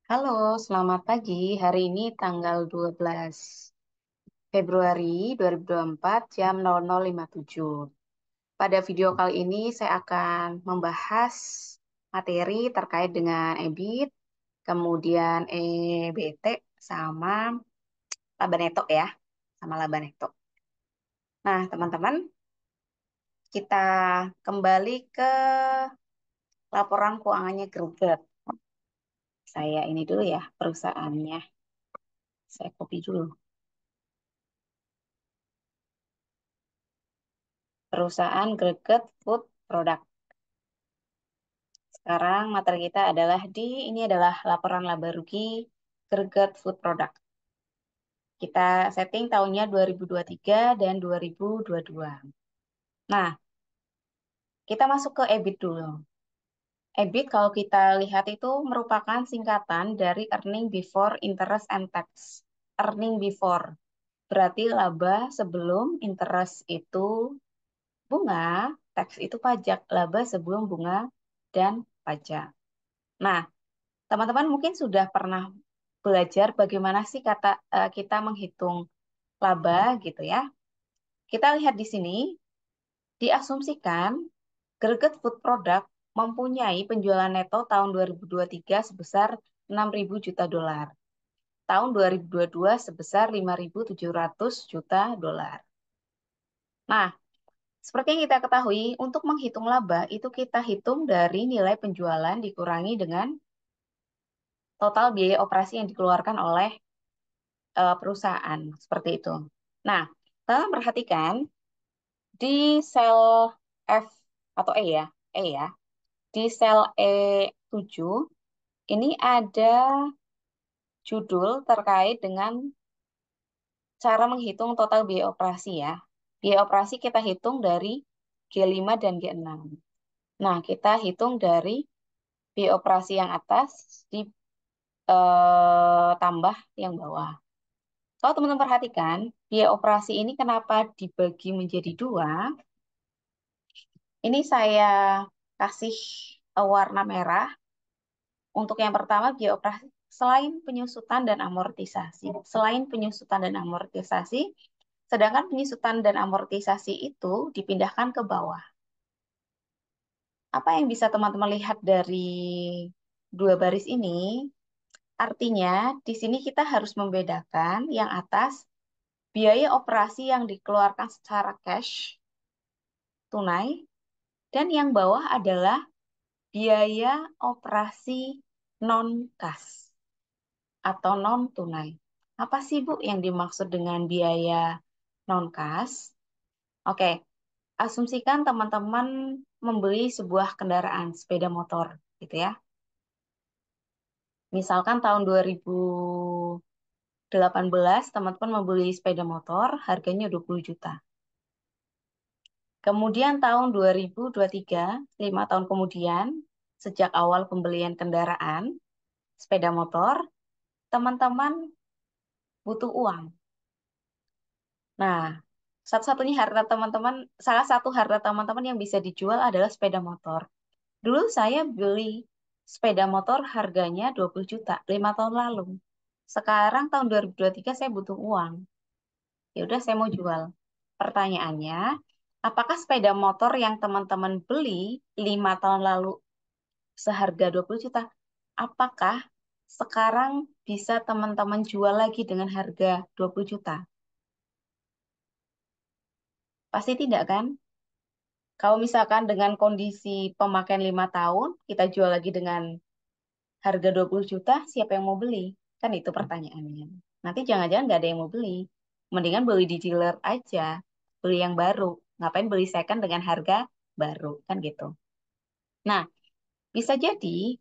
Halo, selamat pagi. Hari ini tanggal 12 Februari 2024 jam 00.57. Pada video kali ini saya akan membahas materi terkait dengan EBIT, kemudian EBT, sama laba neto ya, sama laba neto. Nah, teman-teman, kita kembali ke laporan keuangannya Greget. Saya ini dulu ya, perusahaannya. Saya copy dulu. Perusahaan Greget Food Product. Sekarang materi kita adalah ini adalah laporan laba rugi Greget Food Product. Kita setting tahunnya 2023 dan 2022. Nah, kita masuk ke EBIT dulu. EBIT kalau kita lihat itu merupakan singkatan dari Earning Before Interest and Tax. Earning Before berarti laba sebelum interest itu bunga, tax itu pajak, laba sebelum bunga dan pajak. Nah, teman-teman mungkin sudah pernah belajar bagaimana sih kita menghitung laba gitu ya. Kita lihat di sini, diasumsikan Greget Food Product mempunyai penjualan neto tahun 2023 sebesar 6.000 juta dolar. Tahun 2022 sebesar 5.700 juta dolar. Nah, seperti yang kita ketahui, untuk menghitung laba itu kita hitung dari nilai penjualan dikurangi dengan total biaya operasi yang dikeluarkan oleh perusahaan seperti itu. Nah, teman perhatikan di sel F atau E ya, di sel E7 ini ada judul terkait dengan cara menghitung total biaya operasi ya. Biaya operasi kita hitung dari G5 dan G6. Nah, kita hitung dari biaya operasi yang atas tambah yang bawah. Kalau teman-teman perhatikan, biaya operasi ini kenapa dibagi menjadi dua? Ini saya kasih warna merah. Untuk yang pertama, biaya operasi selain penyusutan dan amortisasi. Selain penyusutan dan amortisasi, sedangkan penyusutan dan amortisasi itu dipindahkan ke bawah. Apa yang bisa teman-teman lihat dari dua baris ini? Artinya, di sini kita harus membedakan yang atas biaya operasi yang dikeluarkan secara cash, tunai, dan yang bawah adalah biaya operasi non-kas atau non-tunai. Apa sih Bu yang dimaksud dengan biaya non-kas? Oke, asumsikan teman-teman membeli sebuah kendaraan sepeda motor gitu ya. Misalkan tahun 2018 teman-teman membeli sepeda motor harganya 20 juta. Kemudian tahun 2023, 5 tahun kemudian, sejak awal pembelian kendaraan, sepeda motor, teman-teman butuh uang. Nah, salah satu harta teman-teman yang bisa dijual adalah sepeda motor. Dulu saya beli sepeda motor harganya 20 juta, 5 tahun lalu. Sekarang tahun 2023 saya butuh uang. Ya udah saya mau jual. Pertanyaannya, apakah sepeda motor yang teman-teman beli 5 tahun lalu seharga 20 juta, apakah sekarang bisa teman-teman jual lagi dengan harga 20 juta? Pasti tidak kan? Kalau misalkan dengan kondisi pemakaian 5 tahun, kita jual lagi dengan harga 20 juta, siapa yang mau beli? Kan itu pertanyaannya. Nanti jangan-jangan nggak ada yang mau beli. Mendingan beli di dealer aja, beli yang baru. Ngapain beli second dengan harga baru, kan gitu. Nah, bisa jadi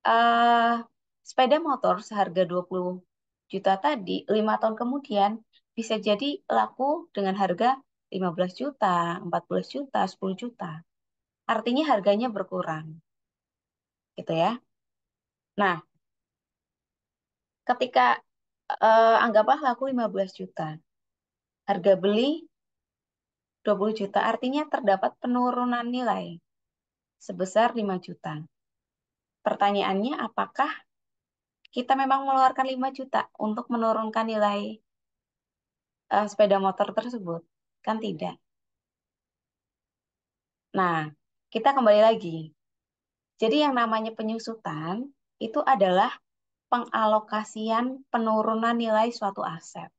eh sepeda motor seharga 20 juta tadi, 5 tahun kemudian, bisa jadi laku dengan harga 15 juta, 14 juta, 10 juta. Artinya harganya berkurang, gitu ya. Nah, ketika anggaplah laku 15 juta, harga beli 20 juta, artinya terdapat penurunan nilai sebesar 5 juta. Pertanyaannya, apakah kita memang mengeluarkan 5 juta untuk menurunkan nilai sepeda motor tersebut? Kan tidak. Nah, kita kembali lagi. Jadi yang namanya penyusutan itu adalah pengalokasian penurunan nilai suatu aset.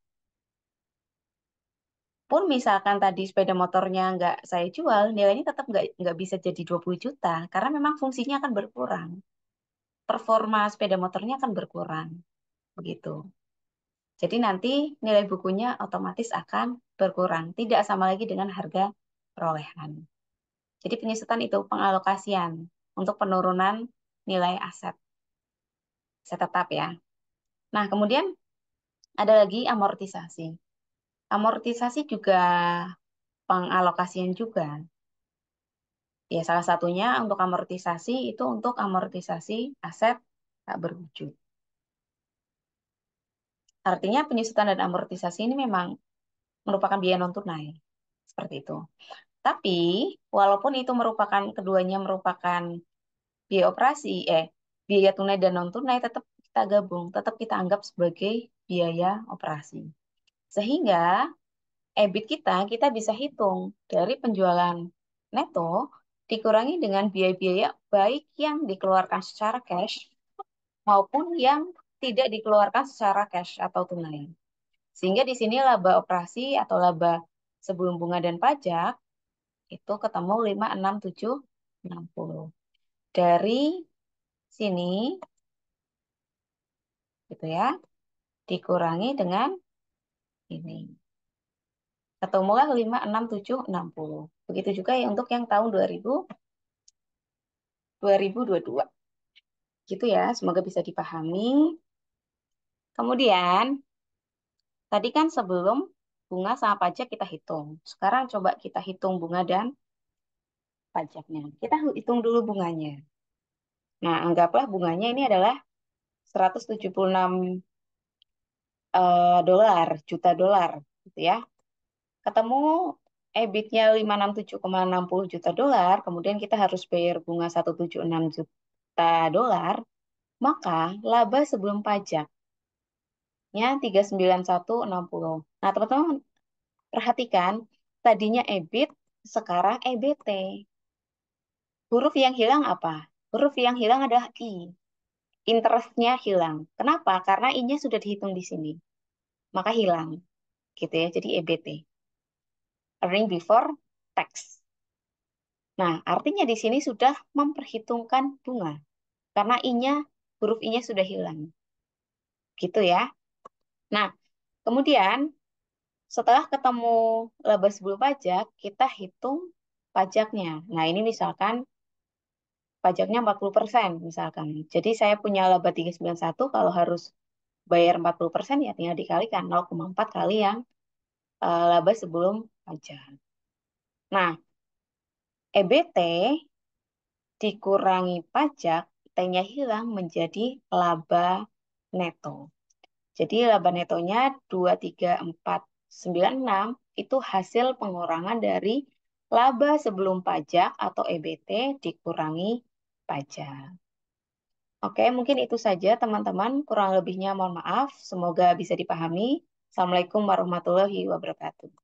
Pun misalkan tadi sepeda motornya nggak saya jual, nilainya tetap nggak bisa jadi 20 juta, karena memang fungsinya akan berkurang. Performa sepeda motornya akan berkurang. Begitu. Jadi nanti nilai bukunya otomatis akan berkurang. Tidak sama lagi dengan harga perolehan. Jadi penyusutan itu pengalokasian untuk penurunan nilai aset. Saya tetap ya. Nah, kemudian ada lagi amortisasi. Amortisasi juga pengalokasian juga. Ya, salah satunya untuk amortisasi itu untuk amortisasi aset tak berwujud. Artinya penyusutan dan amortisasi ini memang merupakan biaya non tunai. Seperti itu. Tapi walaupun itu merupakan keduanya merupakan biaya operasi, biaya tunai dan non tunai tetap kita gabung, tetap kita anggap sebagai biaya operasi. Sehingga EBIT kita bisa hitung dari penjualan neto dikurangi dengan biaya-biaya baik yang dikeluarkan secara cash maupun yang tidak dikeluarkan secara cash atau tunai. Sehingga di sini laba operasi atau laba sebelum bunga dan pajak itu ketemu 5, 6, 7, 60. Dari sini gitu ya, dikurangi dengan ini. Ketemulah 5, 6, 7, 60. Begitu juga ya untuk yang tahun 2022. Gitu ya, semoga bisa dipahami. Kemudian, tadi kan sebelum bunga sama pajak kita hitung. Sekarang coba kita hitung bunga dan pajaknya. Kita hitung dulu bunganya. Nah, anggaplah bunganya ini adalah 176 juta dolar gitu ya. Ketemu EBIT-nya 567,60 juta dolar, kemudian kita harus bayar bunga 176 juta dolar, maka laba sebelum pajaknya 391,60. Nah, teman-teman perhatikan, tadinya EBIT, sekarang EBT. Huruf yang hilang apa? Huruf yang hilang adalah I. Interest-nya hilang. Kenapa? Karena I-nya sudah dihitung di sini. Maka hilang. Gitu ya, jadi EBT. Earning before tax. Nah, artinya di sini sudah memperhitungkan bunga. Karena I-nya, huruf I-nya sudah hilang. Gitu ya. Nah, kemudian setelah ketemu laba sebelum pajak, kita hitung pajaknya. Nah, ini misalkan pajaknya 40% misalkan. Jadi saya punya laba 391, kalau harus bayar 40% ya tinggal dikalikan 0,4 kali yang laba sebelum pajak. Nah, EBT dikurangi pajak, T-nya hilang menjadi laba neto. Jadi laba netonya 23496 itu hasil pengurangan dari laba sebelum pajak atau EBT dikurangi pajak. Oke, mungkin itu saja teman-teman. Kurang lebihnya mohon maaf. Semoga bisa dipahami. Assalamualaikum warahmatullahi wabarakatuh.